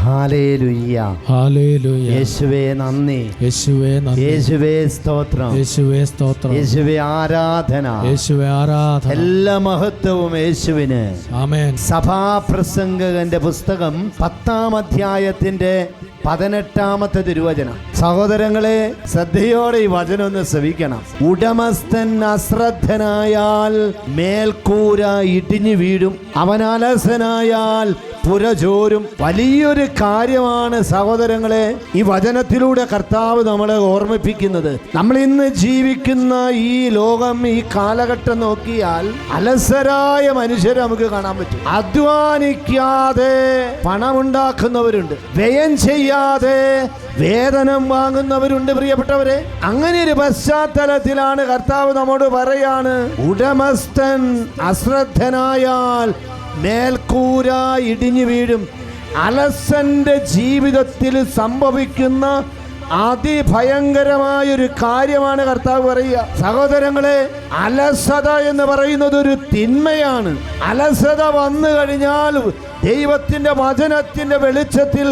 Hallelujah, hallelujah. യേശുവേ നന്ദി, യേശുവേ നന്ദി, യേശുവേ സ്തോത്രം, യേശുവേ സ്തോത്രം, യേശുവേ ആരാധന, യേശുവേ ആരാധന. എല്ലാ മഹത്വവും യേശുവിന്. ആമേൻ. സഭാപ്രസംഗകന്റെ പുസ്തകം 10-ാം അധ്യായത്തിന്റെ 18-ാമത്തെ തിരുവചനം. സഹോദരങ്ങളെ, ശ്രദ്ധയോടെ ഈ വചനം ഒന്ന് ശ്രവിക്കണം. ഉടമസ്ഥൻ അശ്രദ്ധനായാൽ മേൽക്കൂര ഇടിഞ്ഞു വീഴും, അവൻ അലസനായാൽ പുരചോരും. വലിയൊരു കാര്യമാണ് സഹോദരങ്ങളെ ഈ വചനത്തിലൂടെ കർത്താവ് നമ്മളെ ഓർമ്മിപ്പിക്കുന്നത്. നമ്മൾ ഇന്ന് ജീവിക്കുന്ന ഈ ലോകം, ഈ കാലഘട്ടം നോക്കിയാൽ അലസരായ മനുഷ്യരെ നമുക്ക് കാണാൻ പറ്റും. അധ്വാനിക്കാതെ പണമുണ്ടാക്കുന്നവരുണ്ട്, വ്യയം ചെയ്യാതെ വേതനം വാങ്ങുന്നവരുണ്ട്. പ്രിയപ്പെട്ടവരെ, അങ്ങനെ ഒരു പശ്ചാത്തലത്തിലാണ് കർത്താവ് നമ്മോട് പറയാണ്, ഉടമസ്ഥൻ അശ്രദ്ധനായാൽ മേൽക്കൂര ഇടിഞ്ഞു വീഴും. അലസന്റെ ജീവിതത്തിൽ സംഭവിക്കുന്ന അതിഭയങ്കരമായൊരു കാര്യമാണ് കർത്താവ് പറയുക. സഹോദരങ്ങളെ, അലസത എന്ന് പറയുന്നത് ഒരു തിന്മയാണ്. അലസത വന്നു കഴിഞ്ഞാൽ ദൈവത്തിന്റെ വചനത്തിന്റെ വെളിച്ചത്തിൽ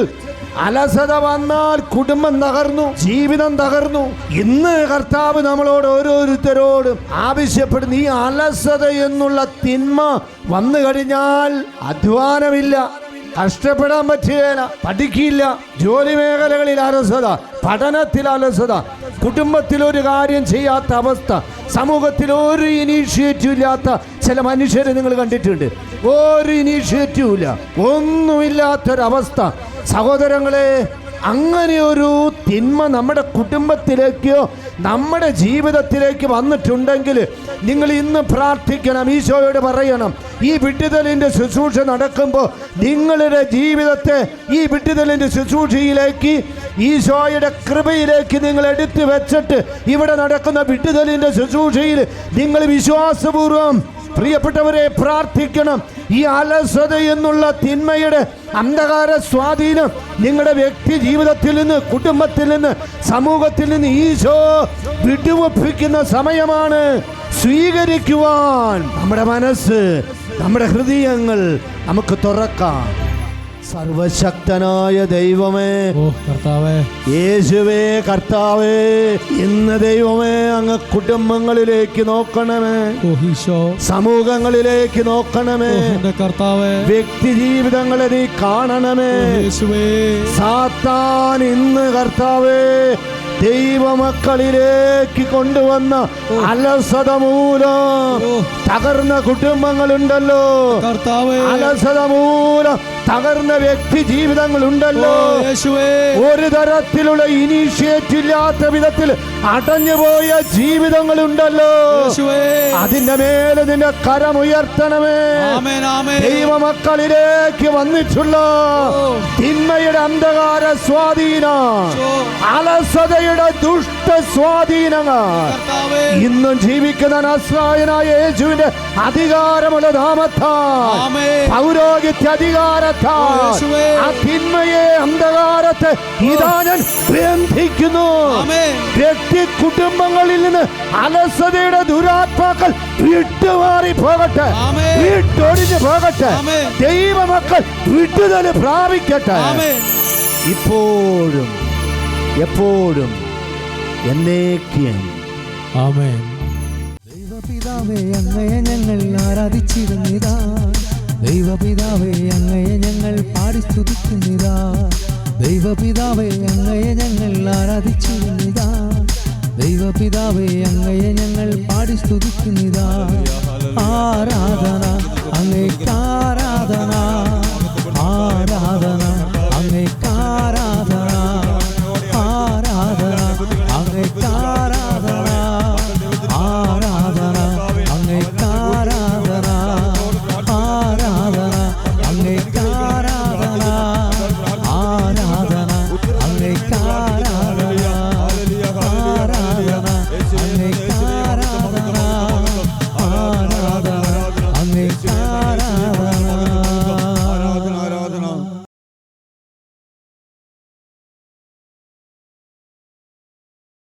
അലസത വന്നാൽ കുടുംബം തകർന്നു, ജീവിതം തകർന്നു. ഇന്ന് കർത്താവ് നമ്മളോട് ഓരോരുത്തരോടും ആവശ്യപ്പെടുന്നു, ഈ അലസത എന്നുള്ള തിന്മ വന്നു കഴിഞ്ഞാൽ അധ്വാനമില്ല, കഷ്ടപ്പെടാൻ പറ്റുകയില്ല, പഠിക്കില്ല, ജോലി മേഖലകളിൽ അലസത, പഠനത്തിൽ അലസത, കുടുംബത്തിൽ ഒരു കാര്യം ചെയ്യാത്ത അവസ്ഥ, സമൂഹത്തിൽ ഒരു ഇനീഷ്യേറ്റീവ് ഇല്ലാത്ത ചില മനുഷ്യരെ നിങ്ങൾ കണ്ടിട്ടുണ്ട്. ഒരു ഇനീഷ്യേറ്റീവ് ഇല്ല, ഒന്നുമില്ലാത്തൊരവസ്ഥ. സഹോദരങ്ങളെ, അങ്ങനെ ഒരു തിന്മ നമ്മുടെ കുടുംബത്തിലേക്കോ നമ്മുടെ ജീവിതത്തിലേക്ക് വന്നിട്ടുണ്ടെങ്കിൽ നിങ്ങൾ ഇന്ന് പ്രാർത്ഥിക്കണം, ഈശോയോട് പറയണം. ഈ വിടുതലിൻ്റെ ശുശ്രൂഷ നടക്കുമ്പോൾ നിങ്ങളുടെ ജീവിതത്തെ ഈ വിടുതലിൻ്റെ ശുശ്രൂഷയിലേക്ക്, ഈശോയുടെ കൃപയിലേക്ക് നിങ്ങൾ എടുത്തു വെച്ചിട്ട് ഇവിടെ നടക്കുന്ന വിടുതലിൻ്റെ ശുശ്രൂഷയിൽ നിങ്ങൾ വിശ്വാസപൂർവം പ്രിയപ്പെട്ടവരെ പ്രാർത്ഥിക്കണം. ഈ അലസത എന്നുള്ള തിന്മയുടെ അന്ധകാര സ്വാധീനം നിങ്ങളുടെ വ്യക്തി ജീവിതത്തിൽ നിന്ന്, കുടുംബത്തിൽ നിന്ന്, സമൂഹത്തിൽ നിന്ന് ഈശോ വിടുവിപ്പിക്കുന്ന സമയമാണ്. സ്വീകരിക്കുവാൻ നമ്മുടെ മനസ്സ്, നമ്മുടെ ഹൃദയങ്ങൾ നമുക്ക് തുറക്കാം. സർവശക്തനായ ദൈവമേ, കർത്താവേ, യേശുവേ കർത്താവേ, ഇന്ന് ദൈവമേ അങ്ങ് കുടുംബങ്ങളിലേക്ക് നോക്കണമേ, സമൂഹങ്ങളിലേക്ക് നോക്കണമേ കർത്താവേ, വ്യക്തി ജീവിതങ്ങളെ നീ കാണണമേ. സാത്താൻ ഇന്ന് കർത്താവേ ദൈവമക്കളിലേക്ക് കൊണ്ടുവന്ന അലസത മൂലം തകർന്ന കുടുംബങ്ങളുണ്ടല്ലോ, അലസത മൂലം തകർന്ന വ്യക്തി ജീവിതങ്ങളുണ്ടല്ലോ, ഒരു തരത്തിലുള്ള ഇനീഷ്യേറ്റീവ് ഇല്ലാത്ത വിധത്തിൽ അടഞ്ഞുപോയ ജീവിതങ്ങളുണ്ടല്ലോ. അതിന്റെ മേലെ നിന്റെ കരമുയർത്തണമേ. ദൈവമക്കളിലേക്ക് വന്നിട്ടുള്ള തിന്മയുടെ അന്ധകാര സ്വാധീനം, അലസതയുടെ ദുഷ്ട സ്വാധീനങ്ങൾ ഇന്നും ജീവിക്കുന്ന നസ്രായനായ യേശുവിന്റെ അധികാരമുള്ള നാമത്താൽ, പൗരോഹിത്യ അധികാരത്താൽ ആ തിന്മയെ, അന്ധകാരത്തെ ഇതാ ഞാൻ ബന്ധിക്കുന്നു. വ്യക്തി കുടുംബങ്ങളിൽ നിന്ന് അലസതയുടെ ദുരാത്മാക്കൾ വിട്ടുമാറി പോകട്ടെ, വിട്ടൊഴിഞ്ഞു പോകട്ടെ. ദൈവമക്കൾ വിടുതൽ പ്രാപിക്കട്ടെ, ഇപ്പോഴും എപ്പോഴും എന്നേക്കും. ആമേൻ. ദൈവപിതാവേ, അങ്ങയെ ഞങ്ങൾ ആരാധിച്ചിരുന്നിതാ. ദൈവപിതാവേ, അങ്ങയെ ഞങ്ങൾ പാടി സ്തുതിക്കുന്നിതാ. ദൈവപിതാവേ, അങ്ങയെ ഞങ്ങൾ ആരാധിച്ചിരുന്നിതാ. ദൈവപിതാവേ, അങ്ങയെ ഞങ്ങൾ പാടി സ്തുതിക്കുന്നിതാ. ആരാധന അങ്ങേക്കാ